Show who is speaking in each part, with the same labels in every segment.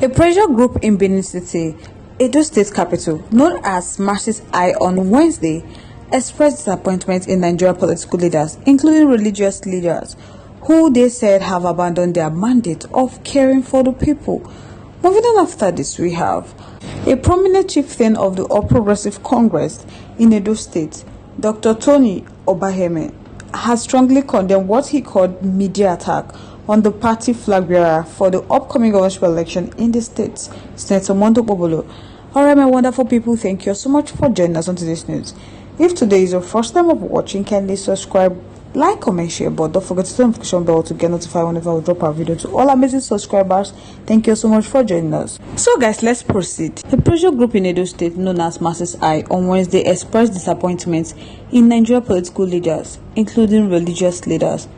Speaker 1: A pressure group in Benin City, Edo State capital, known as RI0USLY, on Wednesday, expressed disappointment in Nigerian political leaders, including religious leaders, who they said have abandoned their mandate of caring for the people. Moving on after this, we have a prominent chieftain of the All Progressive Congress in Edo State, Dr. Tony Obaheme, has strongly condemned what he called media attack on the party flag bearer for the upcoming governorship election in the state, Senator Mondo Bobolo. Alright, my wonderful people, thank you so much for joining us on today's news. If today is your first time of watching, kindly subscribe, like, comment, share, but don't forget to turn the notification bell to get notified whenever we drop our video. To all amazing subscribers, thank you so much for joining us. So guys, let's proceed. A pressure group in Edo State known as RI0USLY on Wednesday expressed disappointment in Nigerian political leaders, including religious leaders,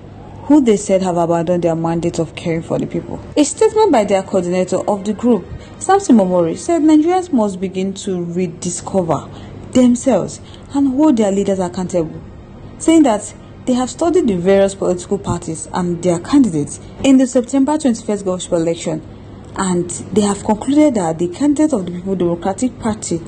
Speaker 1: who they said have abandoned their mandate of caring for the people. A statement by their coordinator of the group, Samson Momori, said Nigerians must begin to rediscover themselves and hold their leaders accountable, saying that they have studied the various political parties and their candidates in the September 21st governorship election, and they have concluded that the candidate of the People Democratic Party,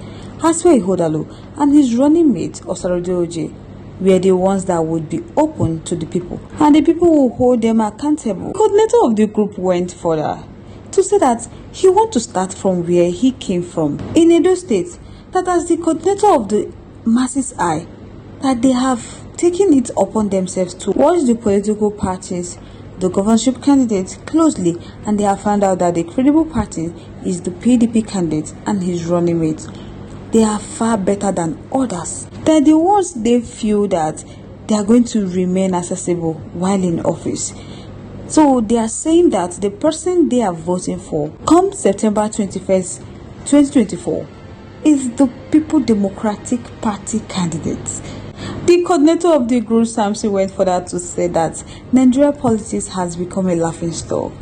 Speaker 1: Aswe Ihodalo, and his running mate, Osarode Oje, were the ones that would be open to the people, and the people will hold them accountable. The coordinator of the group went further to say that he wants to start from where he came from in Edo State, that as the coordinator of the RI0USLY, that they have taken it upon themselves to watch the political parties, the governorship candidates closely, and they have found out that the credible party is the PDP candidate and his running mate. They are far better than others. They're the ones they feel that they are going to remain accessible while in office. So they are saying that the person they are voting for come September 21st, 2024 is the People Democratic Party candidate. The coordinator of the group, Samson, went further to say that Nigeria politics has become a laughingstock.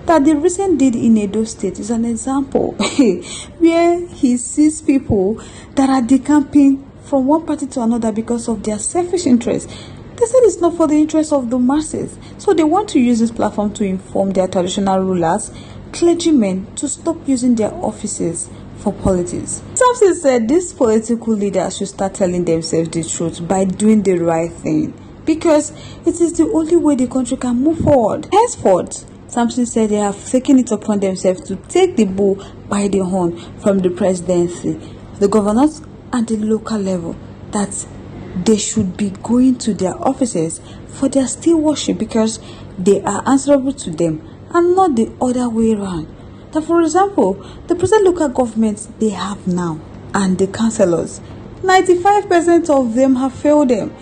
Speaker 1: That the recent deed in Edo State is an example where he sees people that are decamping from one party to another because of their selfish interests. They said it's not for the interest of the masses, so they want to use this platform to inform their traditional rulers, clergymen, to stop using their offices for politics. Samson said these political leaders should start telling themselves the truth by doing the right thing, because it is the only way the country can move forward. Henceforth, Samson said they have taken it upon themselves to take the bull by the horn from the presidency, the governors, and the local level, that they should be going to their offices for their stewardship because they are answerable to them and not the other way around. That, for example, the present local governments they have now and the councillors, 95% of them have failed them.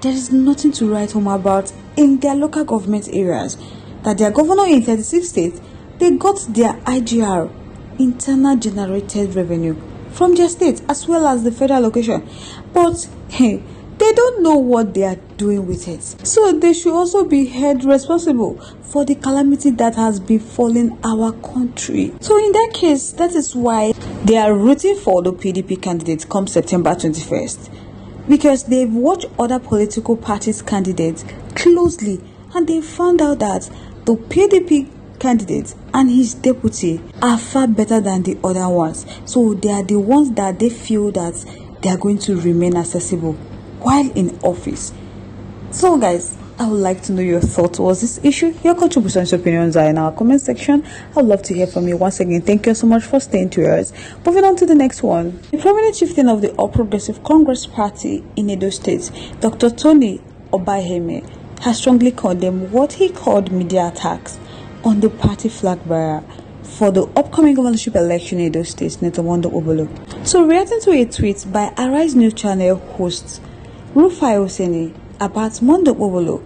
Speaker 1: There is nothing to write home about in their local government areas. That their governor in 36 states, they got their IGR, internal generated revenue, from their state as well as the federal location, but hey, they don't know what they are doing with it. So they should also be held responsible for the calamity that has befallen our country. So in that case, that is why they are rooting for the PDP candidate come September 21st, because they've watched other political parties' candidates closely and they found out that the PDP candidate and his deputy are far better than the other ones. So they are the ones that they feel that they are going to remain accessible while in office. So guys, I would like to know your thoughts towards this issue. Your contributions, opinions are in our comment section. I would love to hear from you. Once again, thank you so much for staying to yours. Moving on to the next one. The prominent chieftain of the All Progressive Congress Party in Edo State, Dr. Tony Obaheme, has strongly condemned what he called media attacks on the party flag bearer for the upcoming governorship election in Edo State, Senator Mondo Bobolo. So reacting to a tweet by Arise News channel host RI0USLY about Mondo Bobolo,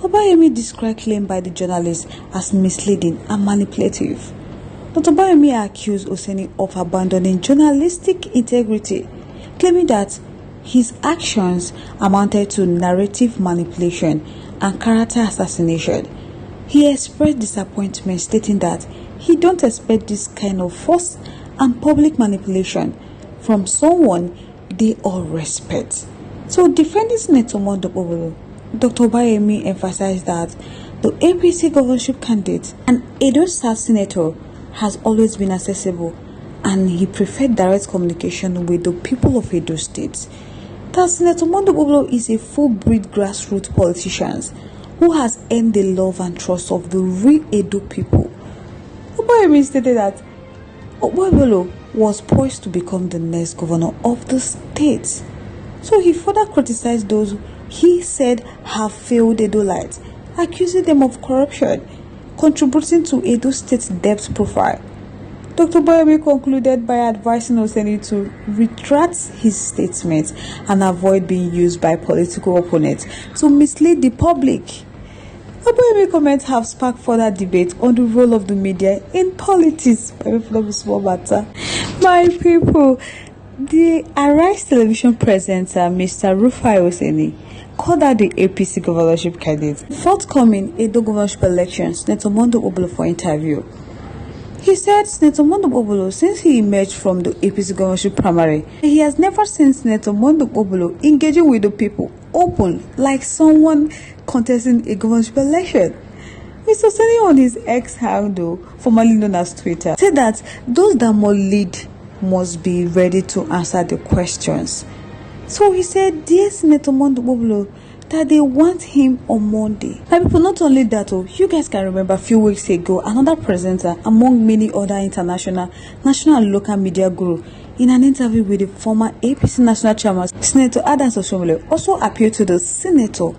Speaker 1: Obaheme described claim by the journalist as misleading and manipulative. Dr. Obaheme accused Oseni of abandoning journalistic integrity, claiming that his actions amounted to narrative manipulation and character assassination. He expressed disappointment, stating that he don't expect this kind of force and public manipulation from someone they all respect. So defending Senator Mondo Bobolo, Dr. Obaheme emphasized that the APC governorship candidate and Edo South Senator has always been accessible, and he preferred direct communication with the people of Edo State. That Senator Monday Ogbulo is a full-breed grassroots politician who has earned the love and trust of the real Edo people. Obayemi stated that Ogbulo was poised to become the next governor of the state. So he further criticized those he said have failed Edo-lites, accusing them of corruption, contributing to Edo State's debt profile. Dr. Obayemi concluded by advising Oseni to retract his statements and avoid being used by political opponents to mislead the public. Obayemi comments have sparked further debate on the role of the media in politics. My people, the Arise television presenter Mr. RI0USLY called out the APC governorship candidate forthcoming Edo governorship elections, Senator Monday Ogbulo, for interview. He said Senator Monday Ogbulo, since he emerged from the APC governorship primary, he has never seen Senator Monday Ogbulo engaging with the people open like someone contesting a governorship election. Mr. Oseni on his X handle, formerly known as Twitter, said that those that must lead must be ready to answer the questions. So he said, dear Senator Monday Ogbulo, that they want him on Monday. Now, people, not only that, you guys can remember a few weeks ago, another presenter, among many other international, national and local media group, in an interview with the former APC national chairman, Senator Adams Oshiomhole, also appealed to the senator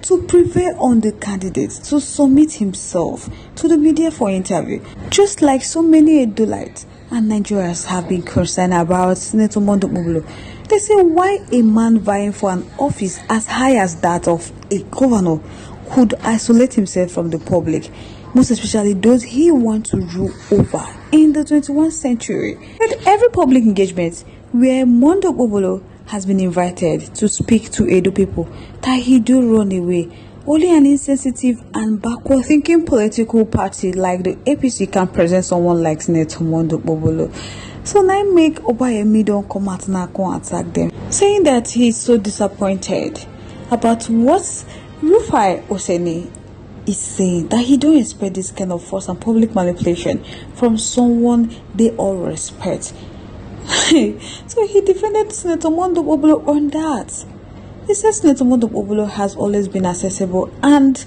Speaker 1: to prevail on the candidate to submit himself to the media for interview, just like so many Edo-lites and Nigerians have been concerned about Senator Monday Ogbulo. They say, why a man vying for an office as high as that of a governor could isolate himself from the public, most especially those he wants to rule over in the 21st century. At every public engagement where Monday Ogbulo has been invited to speak to Edo people, that he do run away. Only an insensitive and backward-thinking political party like the APC can present someone like Senator Monday Ogbulo. So now make Obayemi don't come out and attack them, saying that he is so disappointed about what RI0USLY is saying, that he don't expect this kind of force and public manipulation from someone they all respect. So he defended Senator Monday Ogbulo on that. He says Senator Monday Ogbulo has always been accessible, and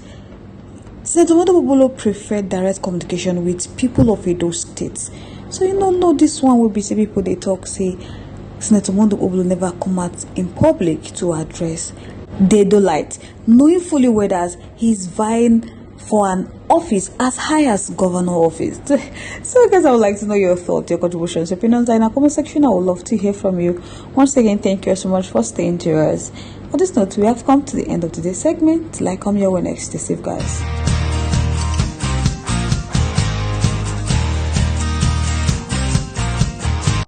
Speaker 1: Senator Monday Ogbulo preferred direct communication with people of Edo State. So no, this one will be say people they talk say Senator Monday Ogbulo never come out in public to address the Edo-lites, knowing fully well that he's vying for an office as high as governor office. So guys, I would like to know your thoughts, your contributions, opinions in the comment section. I would love to hear from you. Once again, thank you so much for staying to us. On this note, we have come to the end of today's segment. Till I come your way next. Stay safe, guys.